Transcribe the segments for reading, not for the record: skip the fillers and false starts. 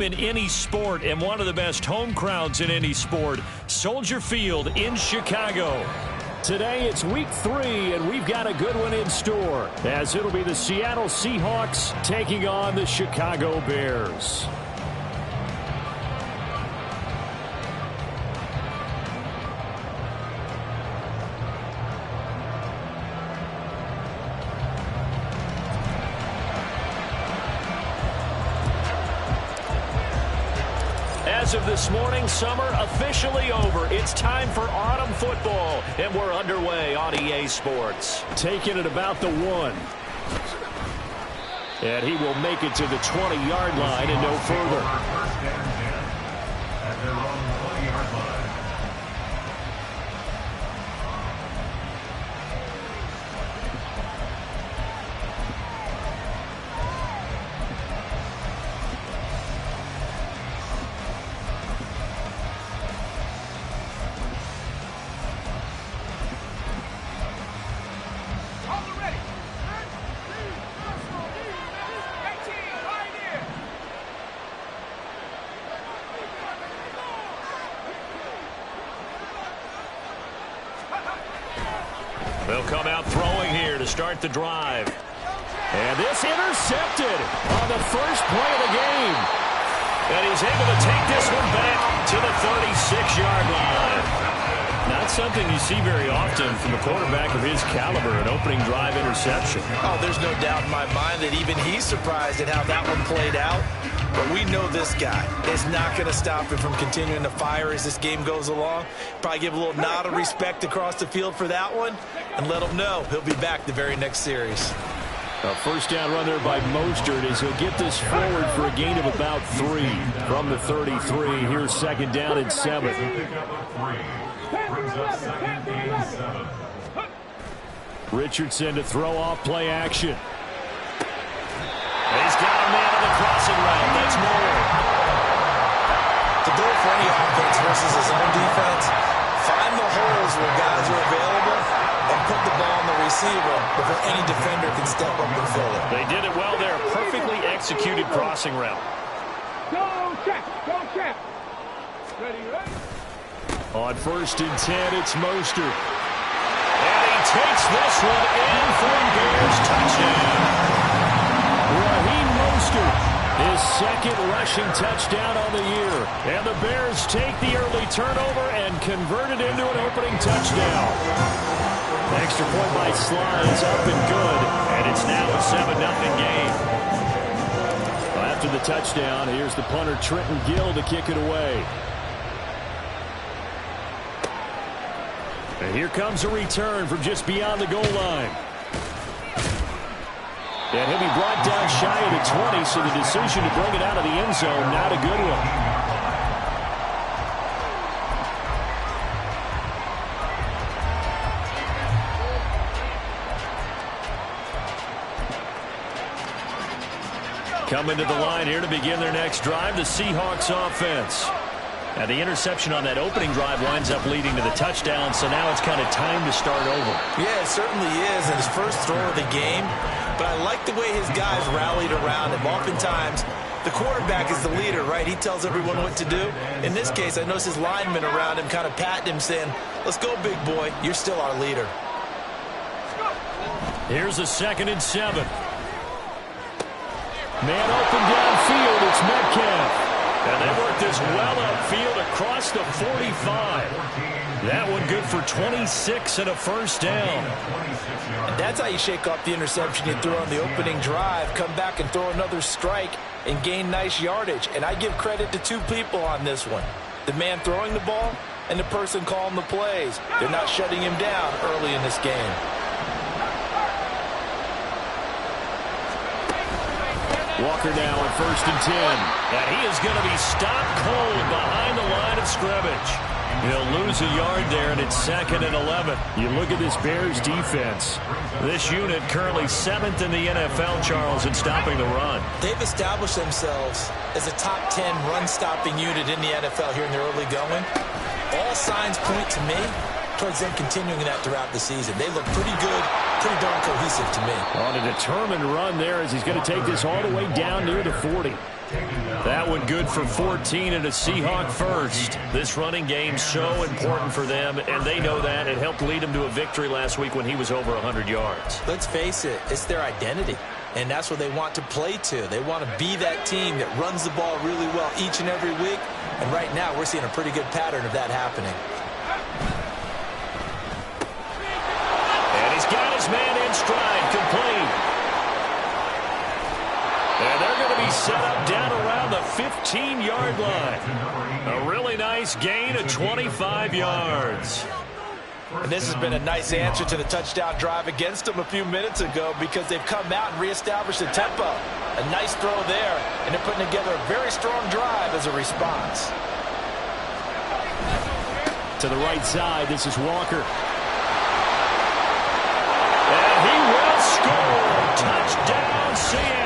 in any sport and one of the best home crowds in any sport. Soldier Field in Chicago. Today it's week 3, and we've got a good one in store, as it'll be the Seattle Seahawks taking on the Chicago Bears. As of this morning, summer officially over. It's time for autumn football, and we're underway on EA Sports. Taking it about the 1. And he will make it to the 20-yard line and no further. At their own 20-yard line. They'll come out throwing here to start the drive. And this intercepted on the first play of the game. And he's able to take this one back to the 36-yard line. Not something you see very often from a quarterback of his caliber, an opening drive interception. Oh, there's no doubt in my mind that even he's surprised at how that one played out. But we know this guy is not going to stop him from continuing to fire as this game goes along. Probably give a little nod of respect across the field for that one and let him know he'll be back the very next series. A first down run there by Mostert as he'll get this forward for a gain of about 3 from the 33. Here's second down and 7. Richardson to throw off play action. He's got a man on the crossing route. That's more. To do it for any offense versus his own defense, find the holes where guys are available and put the ball on the receiver before any defender can step up and fill it. They did it well there. Perfectly executed crossing route. Go check. Go check. Ready, ready. On first and 10, it's Mostert. And he takes this one in for a Bears touchdown. Raheem Mostert, his second rushing touchdown on the year. And the Bears take the early turnover and convert it into an opening touchdown. Extra point by Sly is up and good, and it's now a 7-0 game. After the touchdown, here's the punter Trenton Gill to kick it away. And here comes a return from just beyond the goal line. And he'll be brought down shy of the 20, so the decision to bring it out of the end zone, not a good one. Coming to the line here to begin their next drive, the Seahawks offense. Now, the interception on that opening drive winds up leading to the touchdown, so now it's kind of time to start over. Yeah, it certainly is, in his first throw of the game. But I like the way his guys rallied around him. Oftentimes, the quarterback is the leader, right? He tells everyone what to do. In this case, I noticed his linemen around him kind of patting him, saying, let's go, big boy. You're still our leader. Here's a 2nd and 7. Man open downfield, it's Metcalf. And they work this well upfield across the 45. That one good for 26 and a first down. And that's how you shake off the interception you threw on the opening drive. Come back and throw another strike and gain nice yardage. And I give credit to 2 people on this one. The man throwing the ball and the person calling the plays. They're not shutting him down early in this game. Walker now on first and 10. And he is going to be stopped cold behind the line of scrimmage. He'll lose a yard there, and it's 2nd and 11. You look at this Bears defense. This unit currently 7th in the NFL, Charles, in stopping the run. They've established themselves as a top 10 run-stopping unit in the NFL here in the early going. All signs point to me towards them continuing that throughout the season. They look pretty good, pretty darn cohesive to me. On a determined run there as he's going to take this all the way down near the 40. That one good for 14 and a Seahawk first. This running game's so important for them, and they know that. It helped lead them to a victory last week when he was over 100 yards. Let's face it, it's their identity, and that's what they want to play to. They want to be that team that runs the ball really well each and every week, and right now we're seeing a pretty good pattern of that happening. And he's got his man in stride, complete. And they're going to be set up down around the 15-yard line. A really nice gain of 25 yards. And this has been a nice answer to the touchdown drive against them a few minutes ago because they've come out and reestablished the tempo. A nice throw there, and they're putting together a very strong drive as a response. To the right side, this is Walker. And he will score. Touchdown, Seattle.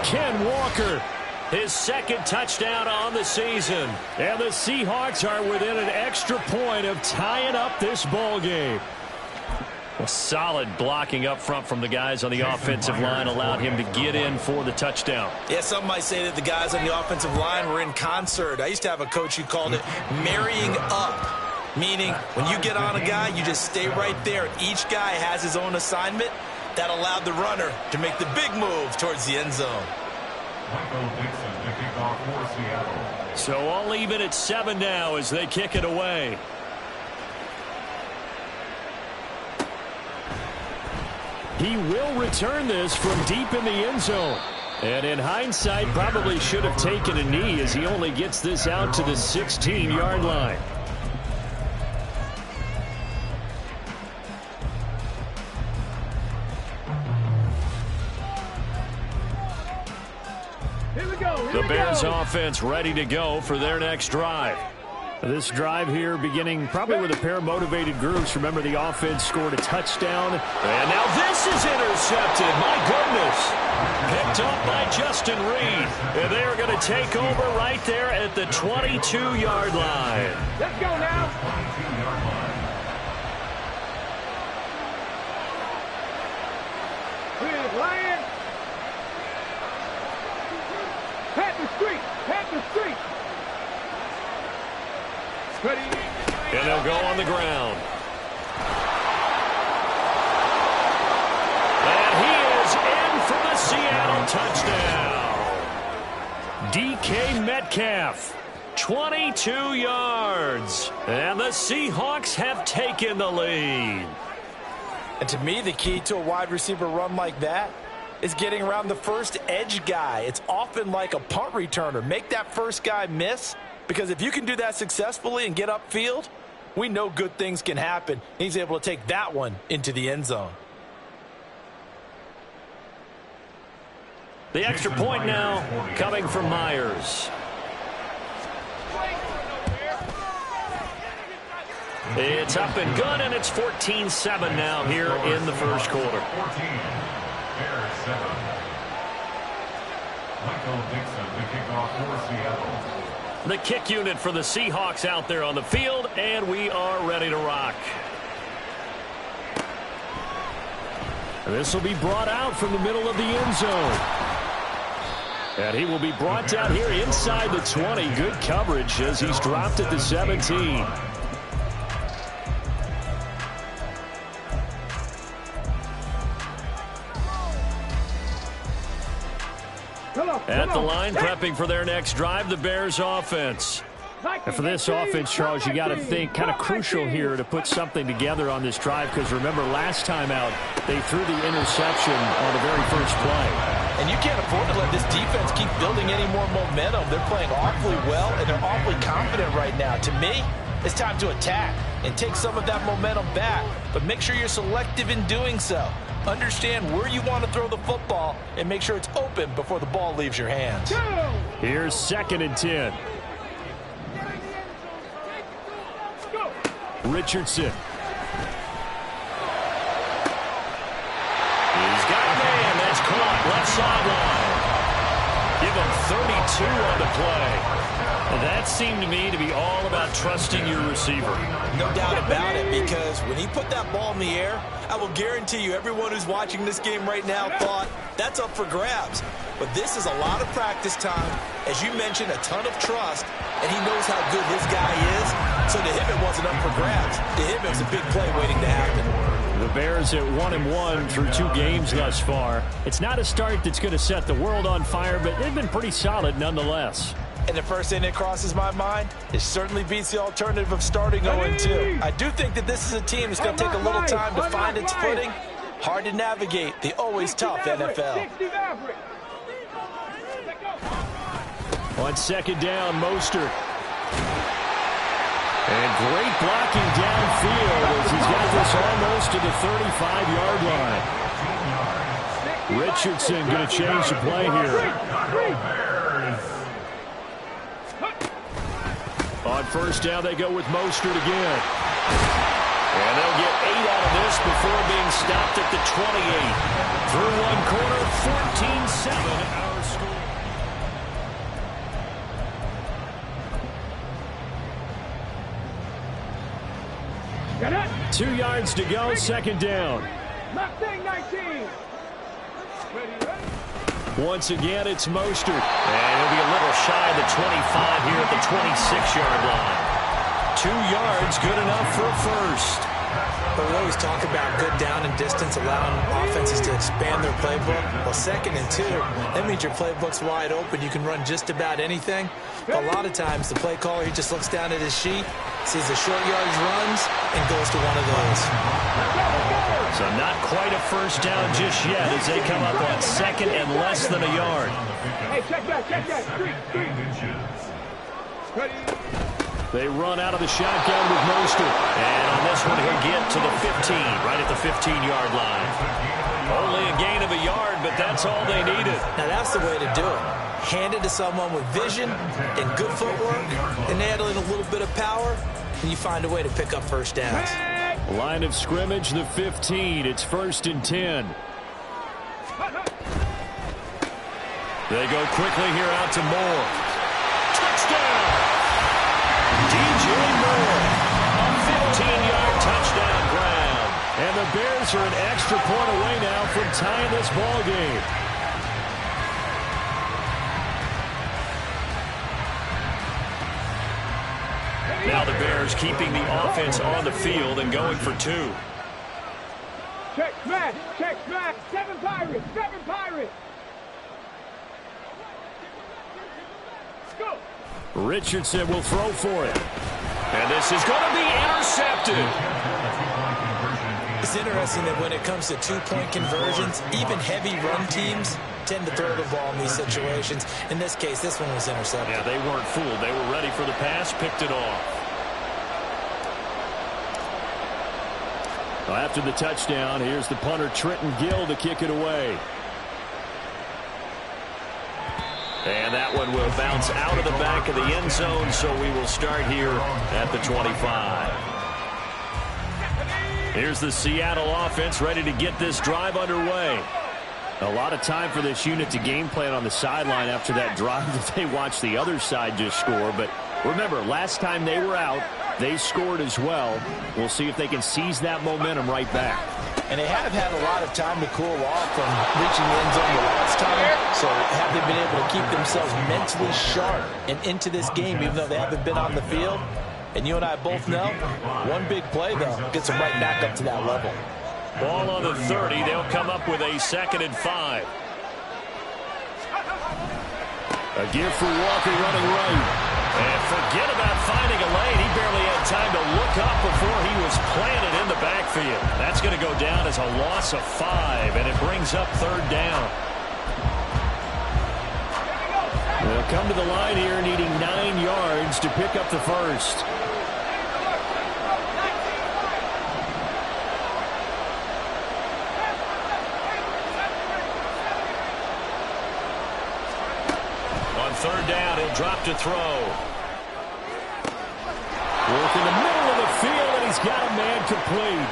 Ken Walker, his second touchdown on the season. And the Seahawks are within an extra point of tying up this ball game. Well, solid blocking up front from the guys on the offensive line allowed him to get in for the touchdown. Yeah, some might say that the guys on the offensive line were in concert. I used to have a coach who called it marrying up, meaning when you get on a guy, you just stay right there. Each guy has his own assignment. That allowed the runner to make the big move towards the end zone. So all even at 7 now as they kick it away. He will return this from deep in the end zone. And in hindsight, probably should have taken a knee as he only gets this out to the 16-yard line. The Bears offense ready to go for their next drive. This drive here beginning probably with a pair of motivated groups. Remember, the offense scored a touchdown. And now this is intercepted. My goodness. Picked up by Justin Reed. And they are going to take over right there at the 22-yard line. Let's go now. Here's Lion. Pat the street. Pat the street. And they'll go on the ground. And he is in for the Seattle touchdown. DK Metcalf, 22 yards. And the Seahawks have taken the lead. And to me, the key to a wide receiver run like that is getting around the first edge guy. It's often like a punt returner. Make that first guy miss. Because if you can do that successfully and get upfield, we know good things can happen. He's able to take that one into the end zone. The extra point now coming from Myers. It's up and good, and it's 14-7 now here in the first quarter. The kick unit for the Seahawks out there on the field, and we are ready to rock. This will be brought out from the middle of the end zone. And he will be brought down here inside the 20. Good coverage as he's dropped at the 17. At the line, prepping for their next drive, the Bears offense. And for this offense, Charles, you got to think kind of crucial here to put something together on this drive, because remember, last time out, they threw the interception on the very first play. And you can't afford to let this defense keep building any more momentum. They're playing awfully well, and they're awfully confident right now. To me, it's time to attack and take some of that momentum back, but make sure you're selective in doing so. Understand where you want to throw the football and make sure it's open before the ball leaves your hands. Here's 2nd and 10. Richardson. He's got a man that's caught left sideline. You him 32 on the play. That seemed to me to be all about trusting your receiver. No doubt about it, because when he put that ball in the air, I will guarantee you everyone who's watching this game right now thought that's up for grabs. But this is a lot of practice time. As you mentioned, a ton of trust, and he knows how good his guy is. So to him, it wasn't up for grabs. To him, it was a big play waiting to happen. The Bears at 1-1 through 2 games thus far. It's not a start that's going to set the world on fire, but they've been pretty solid nonetheless. And the first thing that crosses my mind, it certainly beats the alternative of starting 0-2. I do think that this is a team that's going to take a little time to find its footing. Hard to navigate the always tough NFL. On second down, Mostert. And great blocking downfield as he's got this almost to the 35-yard line. Richardson going to change the play here. On first down, they go with Mostert again. And they'll get 8 out of this before being stopped at the 28. Through one quarter, 14-7 our score. 2 yards to go, second down. Once again, it's Mostert. And he'll be a little shy of the 25 here at the 26-yard line. 2 yards, good enough for a first. But we always talk about good down and distance, allowing offenses to expand their playbook. Well, 2nd and 2, that means your playbook's wide open. You can run just about anything. But a lot of times, the play caller, he just looks down at his sheet, sees the short yardage runs, and goes to one of those. So not quite a first down just yet as they come up on 2nd and less than a yard. Hey, check that. Ready? They run out of the shotgun with Mostert. And on this one, he'll get to the 15, right at the 15-yard line. Only a gain of a yard, but that's all they needed. Now, that's the way to do it. Hand it to someone with vision and good footwork, and add in a little bit of power, and you find a way to pick up first downs. Line of scrimmage, the 15. It's 1st and 10. They go quickly here out to Moore. Touchdown! DJ Moore. A 15-yard touchdown grab. And the Bears are an extra point away now from tying this ball game. Now the Bears keeping the offense on the field and going for 2. Check smash. 7 Pirates. Go. Richardson will throw for it. And this is going to be intercepted. It's interesting that when it comes to 2-point conversions, even heavy run teams tend to throw the ball in these situations. In this case, this one was intercepted. Yeah, they weren't fooled. They were ready for the pass, picked it off. Well, after the touchdown, here's the punter, Trenton Gill, to kick it away. And that one will bounce out of the back of the end zone, so we will start here at the 25. Here's the Seattle offense ready to get this drive underway. A lot of time for this unit to game plan on the sideline after that drive that they watched the other side just score. But remember, last time they were out, they scored as well. We'll see if they can seize that momentum right back. And they have had a lot of time to cool off from reaching the end zone the last time. So have they been able to keep themselves mentally sharp and into this game, even though they haven't been on the field? And you and I both know, one big play, though, gets them right back up to that level. Ball on the 30. They'll come up with a 2nd and 5. A give for Walker running right. And forget about finding a lane. He barely had time to look up before he was planted in the backfield. That's going to go down as a loss of 5, and it brings up 3rd down. They'll come to the line here needing 9 yards to pick up the first. On 3rd down, he'll drop to throw. Work in the middle of the field, and he's got a man complete.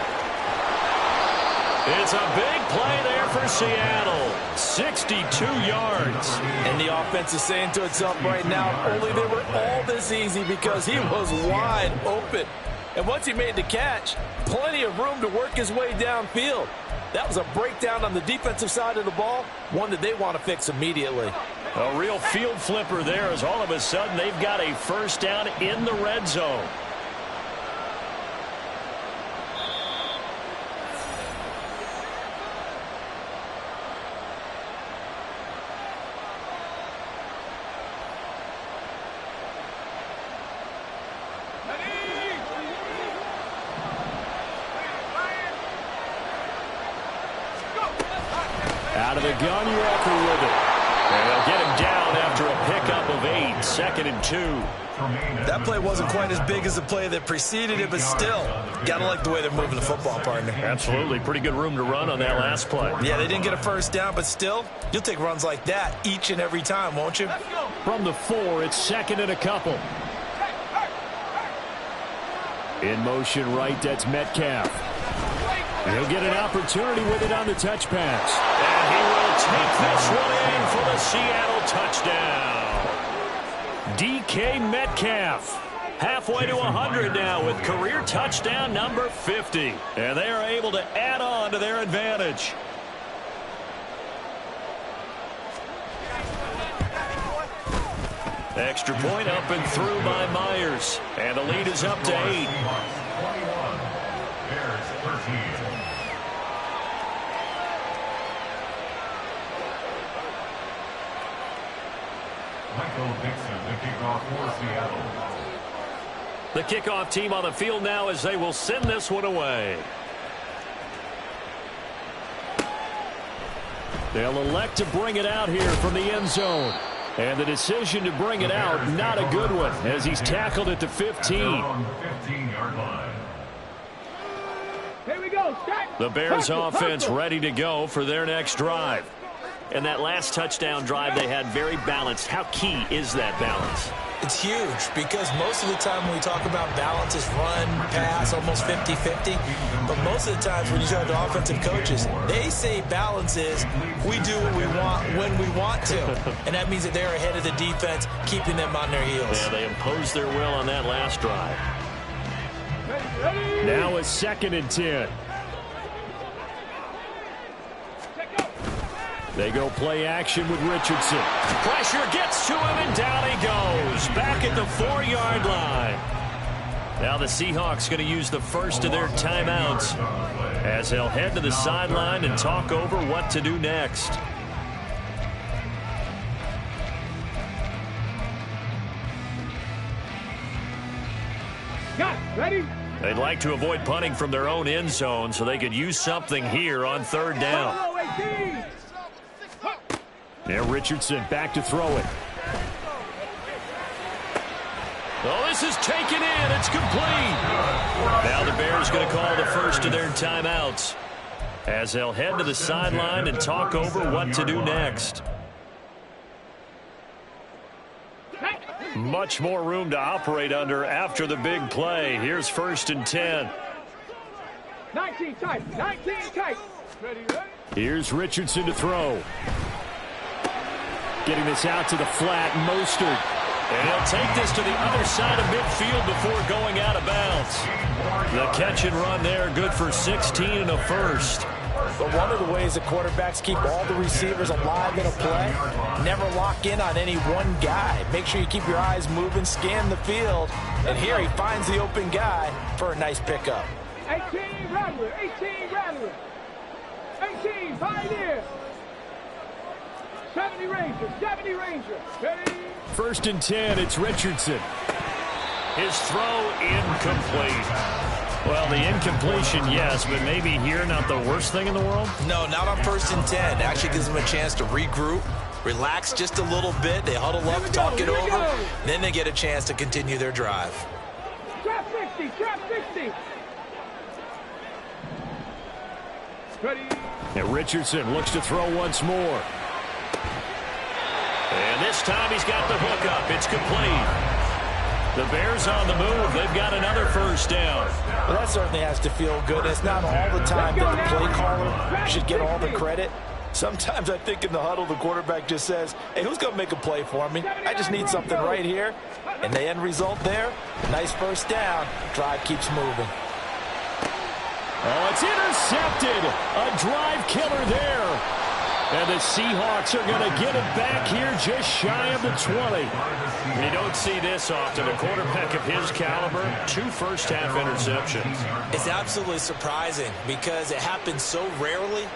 It's a big play there for Seattle. 62 yards. And the offense is saying to itself right now, only they were all this easy because he was wide open. And once he made the catch, plenty of room to work his way downfield. That was a breakdown on the defensive side of the ball, one that they want to fix immediately. A real field flipper there as all of a sudden they've got a first down in the red zone. Out of the gun, Walker with it. And they'll get him down after a pickup of 8, 2nd and 2. That play wasn't quite as big as the play that preceded it, but still, gotta like the way they're moving the football, partner. Absolutely. Pretty good room to run on that last play. Yeah, they didn't get a first down, but still, you'll take runs like that each and every time, won't you? From the 4, it's 2nd and a couple. In motion right, that's Metcalf. He'll get an opportunity with it on the touch pass. And he will take this one in for the Seattle touchdown. DK Metcalf. Halfway to 100 now with career touchdown number 50. And they are able to add on to their advantage. Extra point up and through by Myers. And the lead is up to 8. The kickoff team on the field now as they will send this one away. They'll elect to bring it out here from the end zone. And the decision to bring it out, not a good one, as he's tackled at the 15. Here we go. The Bears offense ready to go for their next drive. And that last touchdown drive they had very balanced. How key is that balance? It's huge because most of the time when we talk about balance is run, pass, almost 50-50. But most of the times when you talk to offensive coaches, they say balance is we do what we want when we want to. And that means that they're ahead of the defense, keeping them on their heels. Yeah, they imposed their will on that last drive. Now it's 2nd and 10. They go play action with Richardson. Pressure gets to him, and down he goes. Back at the 4-yard line. Now the Seahawks going to use the first of their timeouts as they'll head to the sideline and talk over what to do next. Got it. Ready? They'd like to avoid punting from their own end zone so they could use something here on 3rd down. Now Richardson back to throw it. Oh, this is taken in. It's complete. Now the Bears going to call the first of their timeouts as they'll head to the sideline and talk over what to do next. Much more room to operate under after the big play. Here's 1st and 10. 19 tight. 19 tight. Ready? Here's Richardson to throw. Getting this out to the flat, Mostert. And he'll take this to the other side of midfield before going out of bounds. The catch and run there, good for 16 and a first. But one of the ways that quarterbacks keep all the receivers alive in a play, never lock in on any one guy. Make sure you keep your eyes moving, scan the field. And here he finds the open guy for a nice pickup. 18 Rattler. 18 Rattler. 18 Pioneer. 70 Ranger. 70 Ranger. Ready? 1st and 10, it's Richardson. His throw incomplete. Well, the incompletion, yes, but maybe here not the worst thing in the world? No, not on 1st and 10. Actually gives them a chance to regroup, relax just a little bit. They huddle up, talk it over. Then they get a chance to continue their drive. Trap 60. Trap 60. Ready? And Richardson looks to throw once more. And this time he's got the hook up. It's complete. The Bears on the move. They've got another first down. Well, that certainly has to feel good. It's not all the time that the play caller should get all the credit. Sometimes I think in the huddle, the quarterback just says, hey, who's going to make a play for me? I just need something right here. And the end result there, nice first down. Drive keeps moving. Oh, it's intercepted. A drive killer there. And the Seahawks are going to get it back here just shy of the 20. You don't see this often. A quarterback of his caliber, 2 first-half interceptions. It's absolutely surprising because it happens so rarely.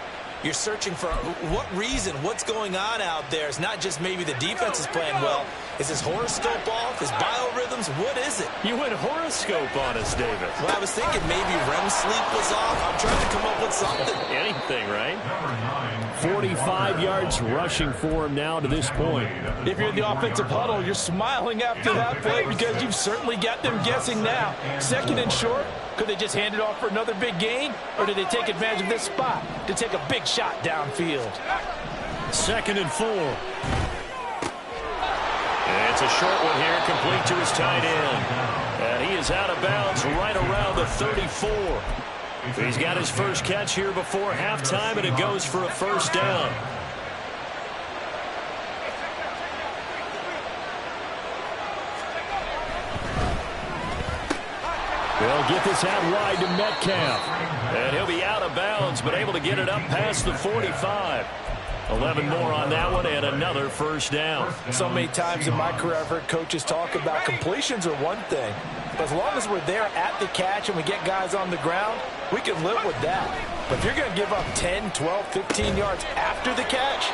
You're searching for what reason, what's going on out there. It's not just maybe the defense is playing well. Is his horoscope off? His biorhythms? What is it? You went horoscope on us, David. Well, I was thinking maybe REM sleep was off. I'm trying to come up with something. Anything, right? 45 yards rushing for him now to this point. If you're in the offensive huddle, you're smiling after that play because you've certainly got them guessing now. 2nd and short. Could they just hand it off for another big gain? Or did they take advantage of this spot to take a big shot downfield? 2nd and 4. And it's a short one here, complete to his tight end. And he is out of bounds right around the 34. He's got his first catch here before halftime, and it goes for a first down. They'll get this out wide to Metcalf. And he'll be out of bounds, but able to get it up past the 45. 11 more on that one, and another first down. So many times in my career, I've heard coaches talk about completions are one thing. But as long as we're there at the catch and we get guys on the ground, we can live with that. But if you're going to give up 10, 12, 15 yards after the catch,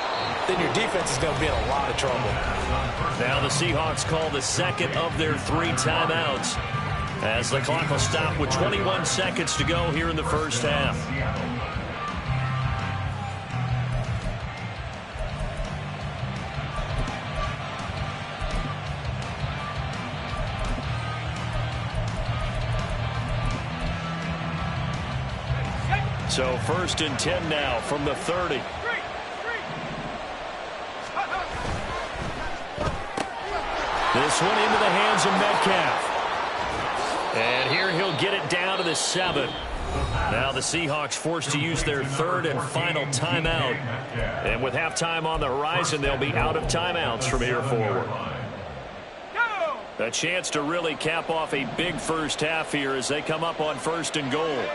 then your defense is going to be in a lot of trouble. Now the Seahawks call the second of their 3 timeouts, as the clock will stop with 21 seconds to go here in the first half. So 1st and 10 now from the 30. This one into the hands of Metcalf. And here he'll get it down to the 7. Now the Seahawks forced to use their 3rd and final timeout. And with halftime on the horizon, they'll be out of timeouts from here forward. A chance to really cap off a big first half here as they come up on 1st and goal.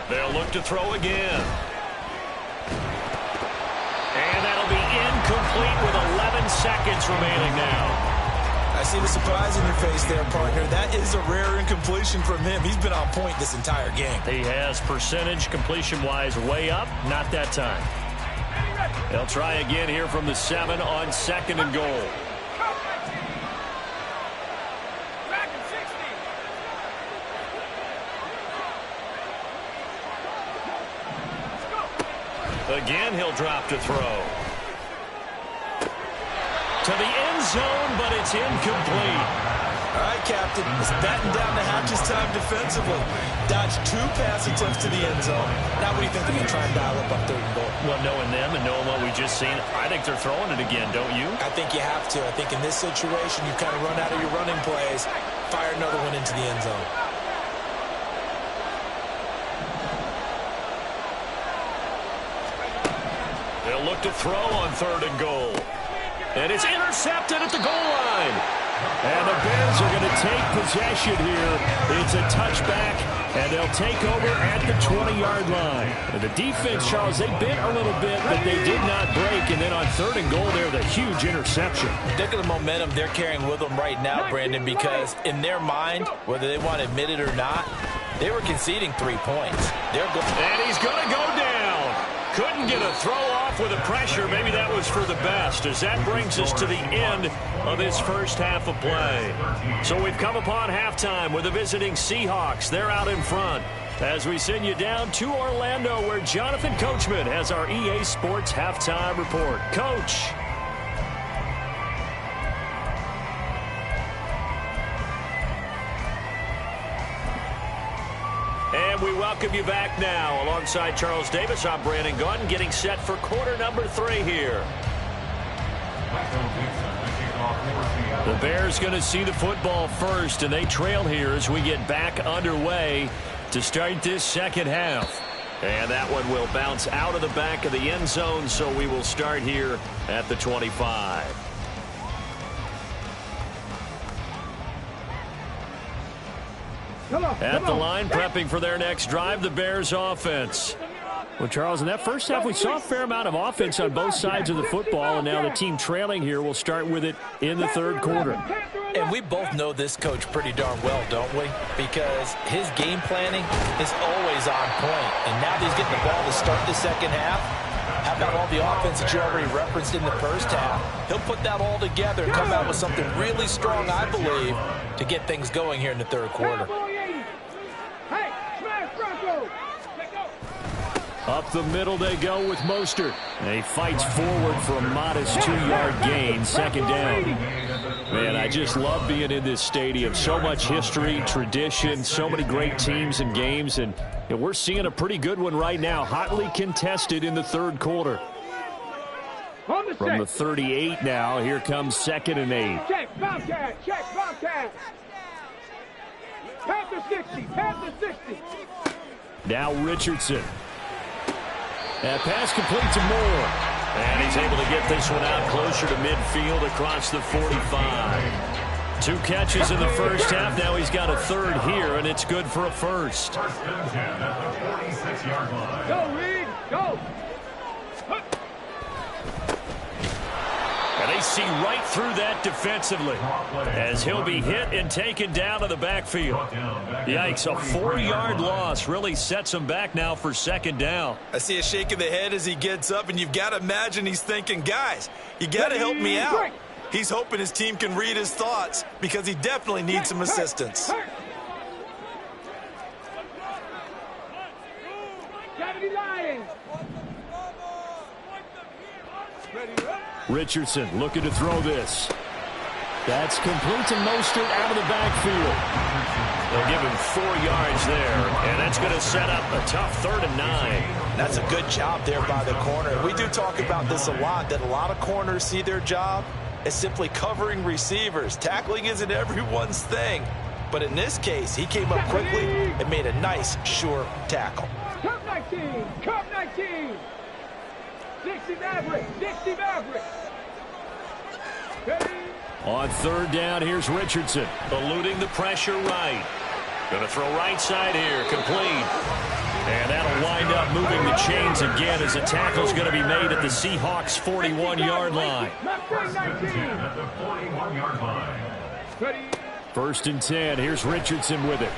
They'll look to throw again. And that'll be incomplete with 11 seconds remaining now. I see the surprise in your face there, partner. That is a rare incompletion from him. He's been on point this entire game. He has percentage completion-wise way up. Not that time. They'll try again here from the 7 on 2nd and goal. Again, he'll drop to throw. To the end zone, but it's incomplete. All right, Captain. It's batten down the hatches time defensively. Dodged 2 pass attempts to the end zone. Now what do you think they're going to try and dial up on 3rd and goal? Well, knowing them and knowing what we just seen, I think they're throwing it again, don't you? I think you have to. I think in this situation, you kind of run out of your running plays, fire another one into the end zone. They'll look to throw on 3rd and goal. And it's intercepted at the goal line. And the Bears are going to take possession here. It's a touchback, and they'll take over at the 20-yard line. And the defense, Charles, they bit a little bit, but they did not break. And then on 3rd and goal there, the huge interception. Look at the momentum they're carrying with them right now, Brandon, because in their mind, whether they want to admit it or not, they were conceding 3 points. And he's going to go down. Couldn't get a throw off with the pressure. Maybe that was for the best, as that brings us to the end of this first half of play. So we've come upon halftime with the visiting Seahawks. They're out in front as we send you down to Orlando, where Jonathan Coachman has our EA Sports halftime report. Coach. And we welcome you back now. Alongside Charles Davis, I'm Brandon Gaudin, getting set for quarter number 3 here. The Bears going to see the football first, and they trail here as we get back underway to start this second half. And that one will bounce out of the back of the end zone, so we will start here at the 25. At the line, prepping for their next drive, the Bears offense. Well, Charles, in that first half, we saw a fair amount of offense on both sides of the football, and now the team trailing here will start with it in the third quarter. And we both know this coach pretty darn well, don't we? Because his game planning is always on point. And now that he's getting the ball to start the second half, how about all the offense that you already referenced in the first half? He'll put that all together and come out with something really strong, I believe, to get things going here in the third quarter. Up the middle they go with Mostert. And he fights forward for a modest 2-yard gain, second down. Man, I just love being in this stadium. So much history, tradition, so many great teams and games. And we're seeing a pretty good one right now, hotly contested in the third quarter. From the 38 now, here comes 2nd and 8. Check, Bobcat, check, Bobcat. Pass the 60, pass the 60. Now Richardson. That pass complete to Moore. And he's able to get this one out closer to midfield across the 45. 2 catches in the first half. Now he's got a third here, and it's good for a first. Go, Reed, go. And they see right through that defensively as he'll be hit and taken down to the backfield. Yikes, a 4-yard loss really sets him back now for second down. I see a shake of the head as he gets up, and you've got to imagine he's thinking, guys, you got to help me out. He's hoping his team can read his thoughts because he definitely needs some assistance. Richardson looking to throw this. That's complete to Mostert out of the backfield. They'll give him 4 yards there, and that's going to set up a tough 3rd and 9. That's a good job there by the corner. We do talk about this a lot, that a lot of corners see their job as simply covering receivers. Tackling isn't everyone's thing. But in this case, he came up quickly and made a nice, sure tackle. Cup 19, Cup 19. Dixie Maverick, Dixie Maverick. On 3rd down, here's Richardson, eluding the pressure right. Going to throw right side here, complete. And that'll wind up moving the chains again as the tackle's going to be made at the Seahawks' 41-yard line. 1st and 10, here's Richardson with it.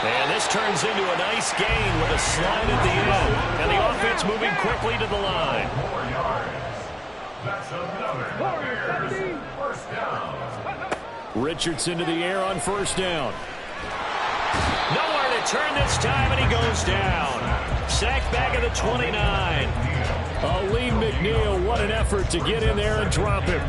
And this turns into a nice gain with a slide at the end. And the offense moving quickly to the line. Richardson to the air on 1st down. Nowhere to turn this time, and he goes down. Sacked back at the 29. Aleem McNeil, what an effort to get in there and drop him.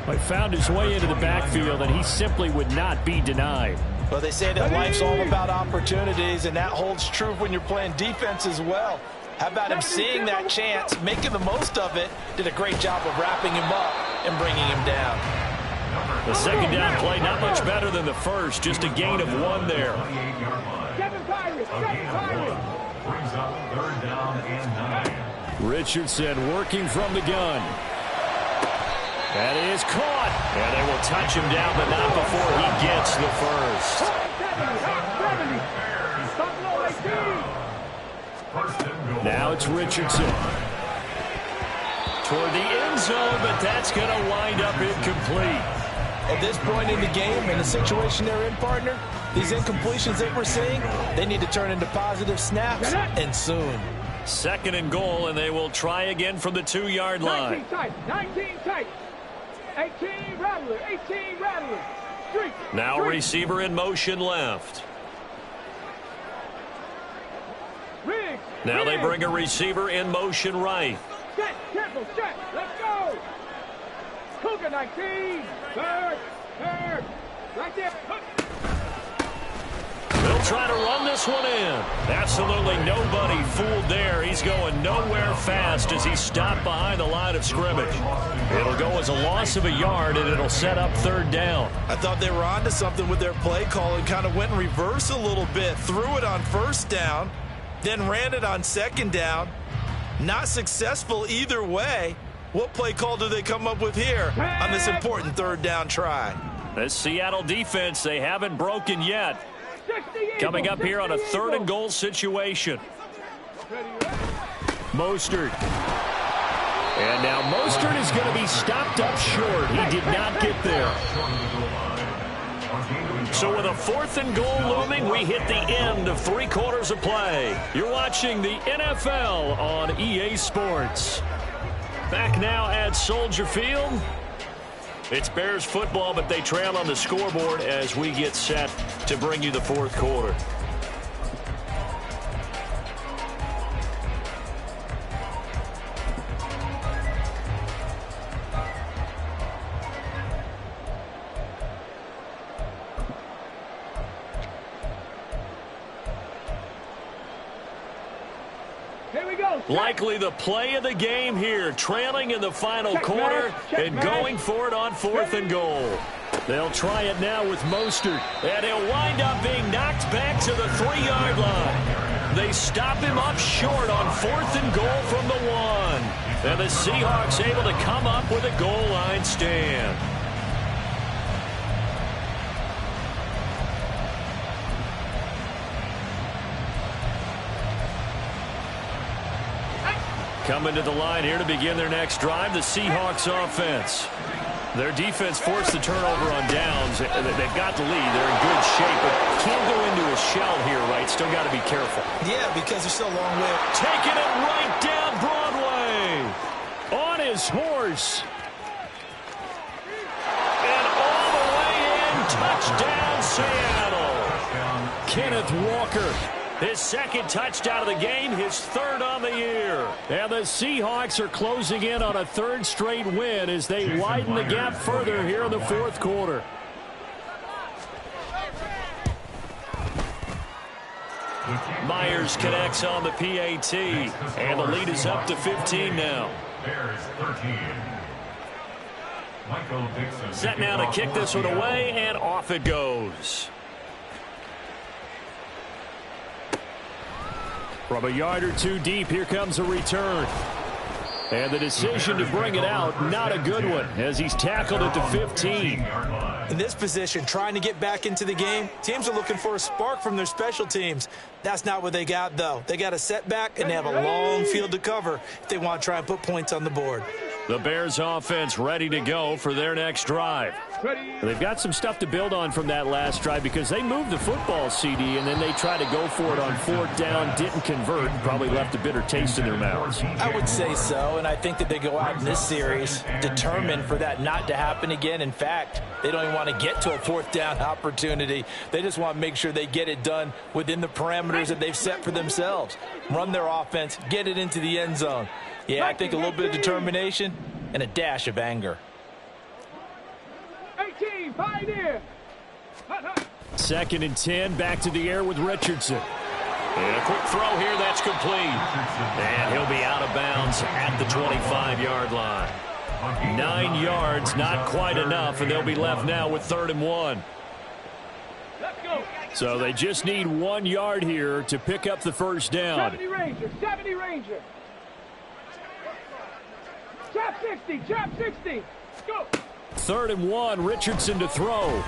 But found his way into the backfield, and he simply would not be denied. Well, they say that life's all about opportunities, and that holds true when you're playing defense as well. How about him seeing that chance, making the most of it, did a great job of wrapping him up and bringing him down. The second down play, not much better than the first, just a gain of 1 there. Richardson working from the gun. That is caught. And they will touch him down, but not before he gets the first. Now it's Richardson. Toward the end zone, but that's going to wind up incomplete. At this point in the game, in the situation they're in, partner, these incompletions that we're seeing, they need to turn into positive snaps, and soon. 2nd and goal, and they will try again from the 2-yard line. 19 tight. 18 rattler, 18 rattler. Street. Now receiver in motion left. Riggs. Now they bring a receiver in motion right. Set, temple, set. Let's go. Cougar 19. Third. Right there. They'll try to run this one in. Absolutely nobody fooled there. He's going nowhere fast as he's stopped behind the line of scrimmage. It'll go as a loss of a yard, and it'll set up third down. I thought they were onto something with their play call and kind of went in reverse a little bit. Threw it on first down, then ran it on second down. Not successful either way. What play call do they come up with here on this important third down try? The Seattle defense, they haven't broken yet. Coming up here on a 3rd and goal situation. Mostert. And now Mostert is going to be stopped up short. He did not get there. So with a 4th and goal looming, we hit the end of 3 quarters of play. You're watching the NFL on EA Sports. Back now at Soldier Field. It's Bears football, but they trail on the scoreboard as we get set to bring you the 4th quarter. Likely the play of the game here, trailing in the final quarter and going for it on 4th and goal. They'll try it now with Mostert, and he'll wind up being knocked back to the 3-yard line. They stop him up short on 4th and goal from the 1. And the Seahawks able to come up with a goal line stand. Coming to the line here to begin their next drive, the Seahawks offense. Their defense forced the turnover on downs. They've got the lead. They're in good shape, but can't go into a shell here, right? Still got to be careful. Yeah, because they're still a long way. Taking it right down Broadway. On his horse. And all the way in. Touchdown, Seattle. Kenneth Walker. His 2nd touchdown of the game, his 3rd on the year. And the Seahawks are closing in on a 3rd straight win as they widen the gap further here in the 4th quarter. Myers connects on the PAT, and the lead is up to 15 now. Set now to kick this one away, and off it goes. From a yard or 2 deep, here comes a return. And the decision to bring it out, not a good one, as he's tackled at the 15. In this position, trying to get back into the game, teams are looking for a spark from their special teams. That's not what they got, though. They got a setback, and they have a long field to cover if they want to try and put points on the board. The Bears offense ready to go for their next drive. They've got some stuff to build on from that last drive because they moved the football, CD, and then they tried to go for it on 4th down, didn't convert, probably left a bitter taste in their mouths. I would say so, and I think that they go out in this series determined for that not to happen again. In fact, they don't even want to get to a 4th down opportunity. They just want to make sure they get it done within the parameters that they've set for themselves. Run their offense, get it into the end zone. Yeah, I think a little bit of determination and a dash of anger. 18, Pioneer. 2nd and 10, back to the air with Richardson. And a quick throw here, that's complete. And he'll be out of bounds at the 25-yard line. 9 yards, not quite enough, and they'll be left now with 3rd and 1. Let's go. So they just need 1 yard here to pick up the first down. 70 Ranger, 70 Ranger. Trap 60, trap 60. Go. 3rd and 1, Richardson to throw.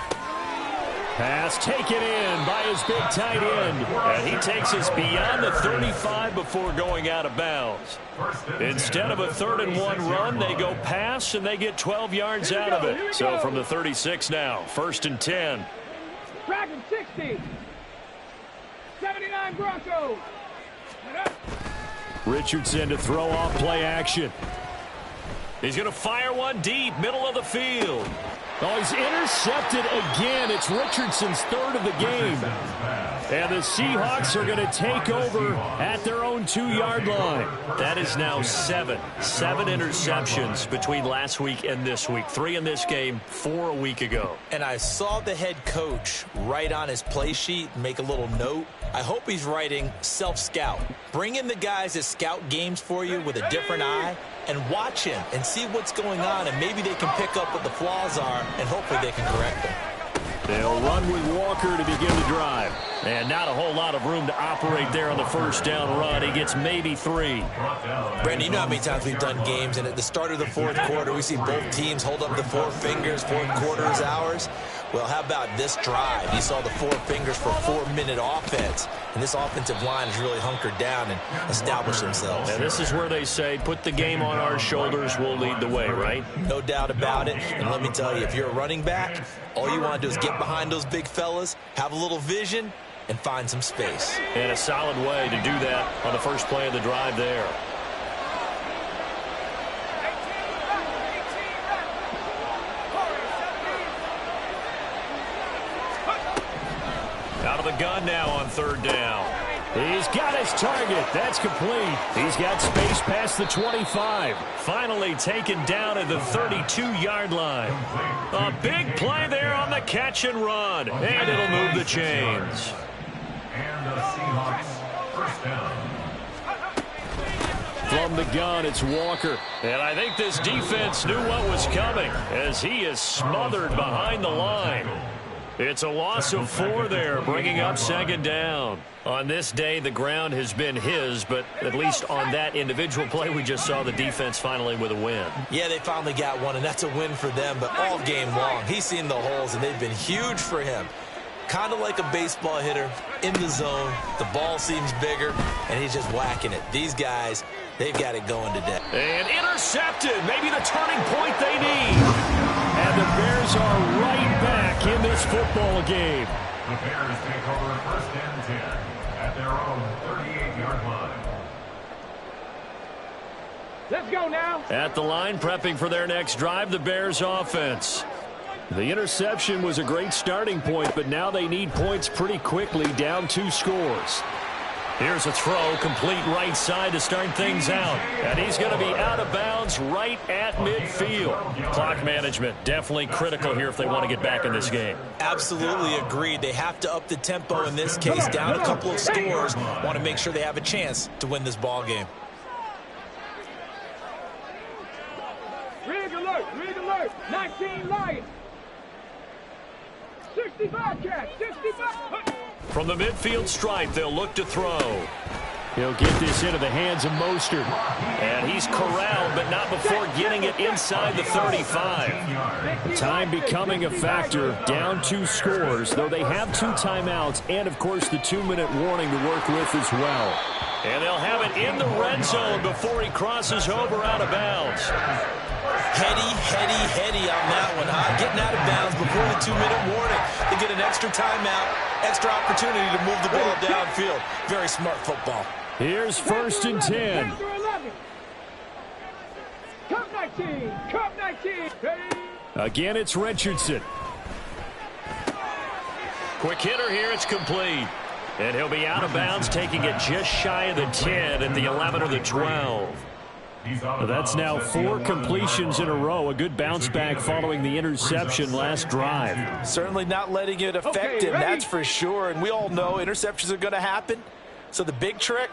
Pass taken in by his big tight end. And he takes us beyond the 35 before going out of bounds. Instead of a 3rd and 1 run, they go pass and they get 12 yards out of it. So from the 36 now, 1st and 10. Dragon 60. 79 Broncos. Richardson to throw off play action. He's going to fire one deep, middle of the field. Oh, he's intercepted again. It's Richardson's 3rd of the game. And the Seahawks are going to take over at their own 2-yard line. That is now 7 interceptions between last week and this week. 3 in this game, 4 a week ago. And I saw the head coach write on his play sheet and make a little note. I hope he's writing self-scout. Bring in the guys that scout games for you with a different eye and watch him and see what's going on, and maybe they can pick up what the flaws are, and hopefully they can correct them. They'll run with Walker to begin the drive. And not a whole lot of room to operate there on the first down run. He gets maybe 3. Brandon, you know how many times we've done games, and at the start of the fourth quarter, we see both teams hold up the 4 fingers, fourth quarter is ours. Well, how about this drive? You saw the 4 fingers for 4-minute offense, and this offensive line has really hunkered down and established themselves. And this is where they say, put the game on our shoulders, we'll lead the way, right? No doubt about it. And let me tell you, if you're a running back, all you want to do is get behind those big fellas, have a little vision, and find some space. And a solid way to do that on the first play of the drive there. Out of the gun now on 3rd down. He's got his target. That's complete. He's got space past the 25. Finally taken down at the 32-yard line. A big play there on the catch and run. And it'll move the chains. And the Seahawks first down. From the gun, it's Walker. And I think this defense knew what was coming as he is smothered behind the line. It's a loss of 4 there, bringing up 2nd down. On this day, the ground has been his, but at least on that individual play, we just saw the defense finally with a win. Yeah, they finally got one, and that's a win for them, but all game long, he's seen the holes, and they've been huge for him. Kind of like a baseball hitter in the zone. The ball seems bigger, and he's just whacking it. These guys, they've got it going today. And intercepted. Maybe the turning point they need. And the Bears are right back in this football game. The Bears take over 1st and 10 at their own 38-yard line. Let's go now. At the line, prepping for their next drive, the Bears offense. The interception was a great starting point, but now they need points pretty quickly, down 2 scores. Here's a throw, complete right side to start things out. And he's going to be out of bounds right at midfield. Clock management, definitely critical here if they want to get back in this game. Absolutely agreed. They have to up the tempo in this case. Down a couple of scores. Want to make sure they have a chance to win this ball game. Rig alert, 19 Lions. 65 catch, 65. From the midfield stripe, they'll look to throw. He'll get this into the hands of Mostert. And he's corralled, but not before getting it inside the 35. Time becoming a factor, down 2 scores, though they have 2 timeouts and, of course, the 2-minute warning to work with as well. And they'll have it in the red zone before he crosses over out of bounds. Heady on that one, huh? Getting out of bounds before the 2-minute warning. They get an extra timeout, extra opportunity to move the ball downfield. Very smart football. Here's 1st and 10. Cup 19, Cup 19. Again, it's Richardson. Quick hitter here, it's complete. And he'll be out of bounds, taking it just shy of the 10 at the 11 or the 12. That's now 4 completions in a row. A good bounce back following the interception last drive. Certainly not letting it affect him, that's for sure. And we all know interceptions are going to happen. So the big trick,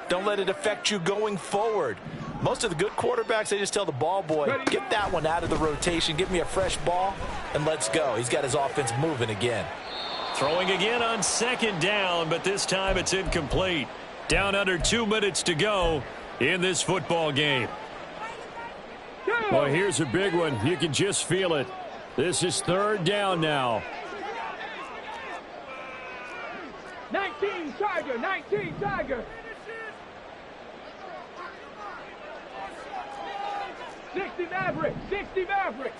don't let it affect you going forward. Most of the good quarterbacks, they just tell the ball boy, get that one out of the rotation, give me a fresh ball, and let's go. He's got his offense moving again. Throwing again on 2nd down, but this time it's incomplete. Down under 2 minutes to go in this football game. Well, here's a big one. You can just feel it. This is 3rd down now. 19 Tiger. 60 Maverick.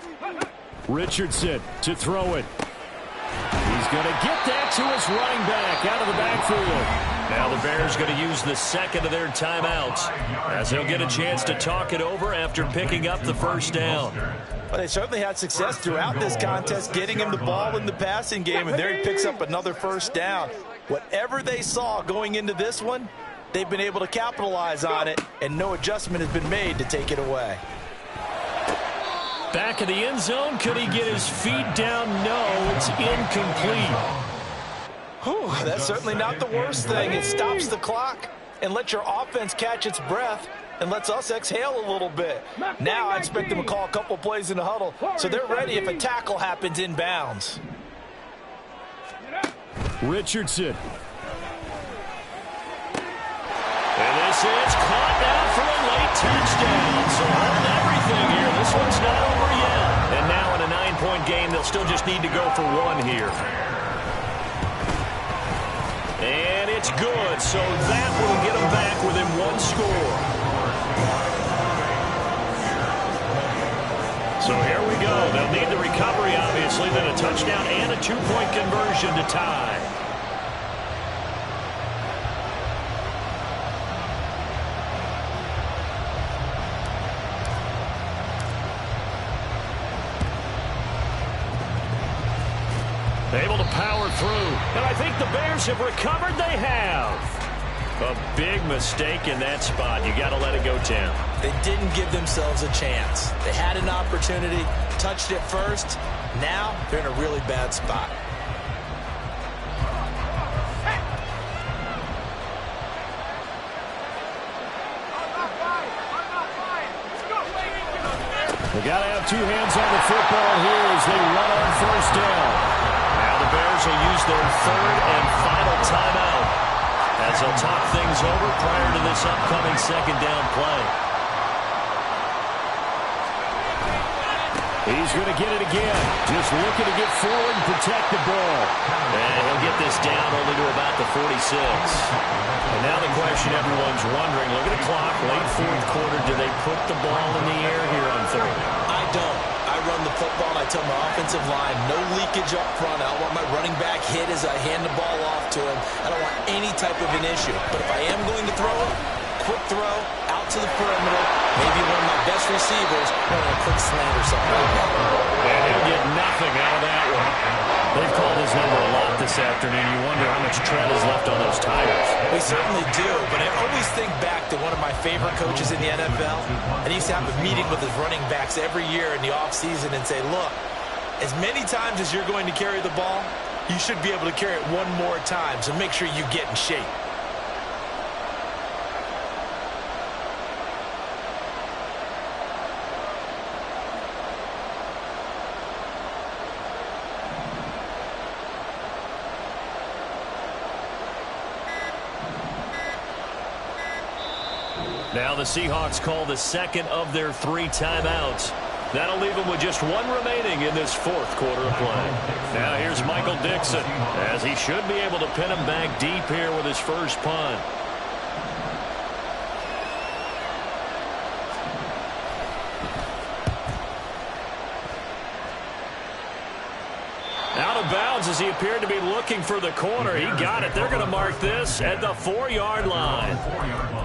Richardson to throw it. He's going to get that to his running back out of the backfield. Now the Bears going to use the 2nd of their timeouts as they'll get a chance to talk it over after picking up the 1st down. Well, they certainly had success throughout this contest, getting him the ball in the passing game, and there he picks up another 1st down. Whatever they saw going into this one, they've been able to capitalize on it, and no adjustment has been made to take it away. Back of the end zone. Could he get his feet down? No, it's incomplete. Whew, that's certainly not the worst thing. It stops the clock and lets your offense catch its breath and lets us exhale a little bit. Now I expect them to call a couple plays in the huddle so they're ready if a tackle happens inbounds. Richardson. And this is caught now for a late touchdown. So hold everything here. This one's not over yet. And now in a 9-point game, they'll still just need to go for one here. And it's good. So that will get them back within one score. So here we go. They'll need the recovery, obviously, then a touchdown and a 2-point conversion to tie. Able to power through. And I think the Bears have recovered. They have. A big mistake in that spot. You got to let it go, Tim. They didn't give themselves a chance. They had an opportunity, touched it first. Now they're in a really bad spot. They got to have two hands on the football here as they run on first down. The Bears will use their third and final timeout as they'll talk things over prior to this upcoming second down play. He's going to get it again. Just looking to get forward and protect the ball. And he'll get this down only to about the 46. And now the question everyone's wondering, look at the clock, late fourth quarter, do they put the ball in the air here on third? I don't. I run the football, and I tell my offensive line, no leakage up front. I don't want my running back hit as I hand the ball off to him. I don't want any type of an issue. But if I am going to throw it, quick throw, out to the perimeter, maybe one of my best receivers, running a quick slant or something like that. And he'll get nothing out of that one. They've called his number a lot this afternoon. You wonder how much tread is left on those tires. We certainly do, but I always think back to one of my favorite coaches in the NFL, and he used to have a meeting with his running backs every year in the offseason and say, look, as many times as you're going to carry the ball, you should be able to carry it one more time, so make sure you get in shape. Now the Seahawks call the second of their 3 timeouts. That'll leave them with just one remaining in this fourth quarter of play. Now here's Michael Dixon, as he should be able to pin him back deep here with his first punt. Out of bounds as he appeared to be looking for the corner. He got it. They're going to mark this at the 4-yard line.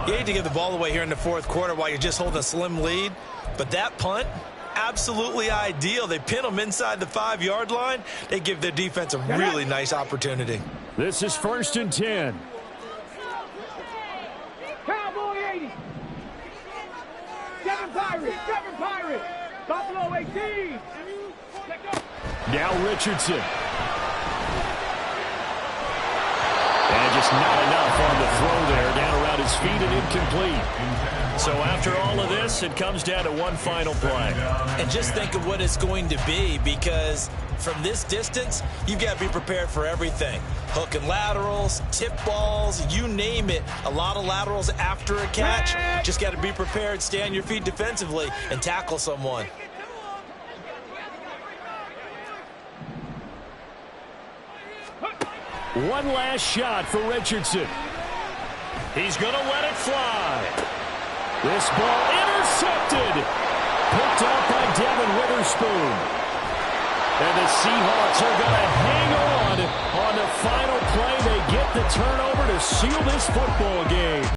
You hate to give the ball away here in the fourth quarter while you're just holding a slim lead, but that punt, absolutely ideal. They pin them inside the 5-yard line. They give their defense a really nice opportunity. This is 1st and 10. Cowboy 80. 7 Pirates. 7 Pirates. Buffalo 18. Now Richardson. And just not enough on the throw there. Down around his feet and incomplete. So after all of this, it comes down to one final play. And just think of what it's going to be, because from this distance, you've got to be prepared for everything. Hook and laterals, tip balls, you name it. A lot of laterals after a catch. Just got to be prepared, stay on your feet defensively, and tackle someone. One last shot for Richardson. He's going to let it fly. This ball intercepted. Picked up by Devin Witherspoon. And the Seahawks are going to hang on the final play. They get the turnover to seal this football game.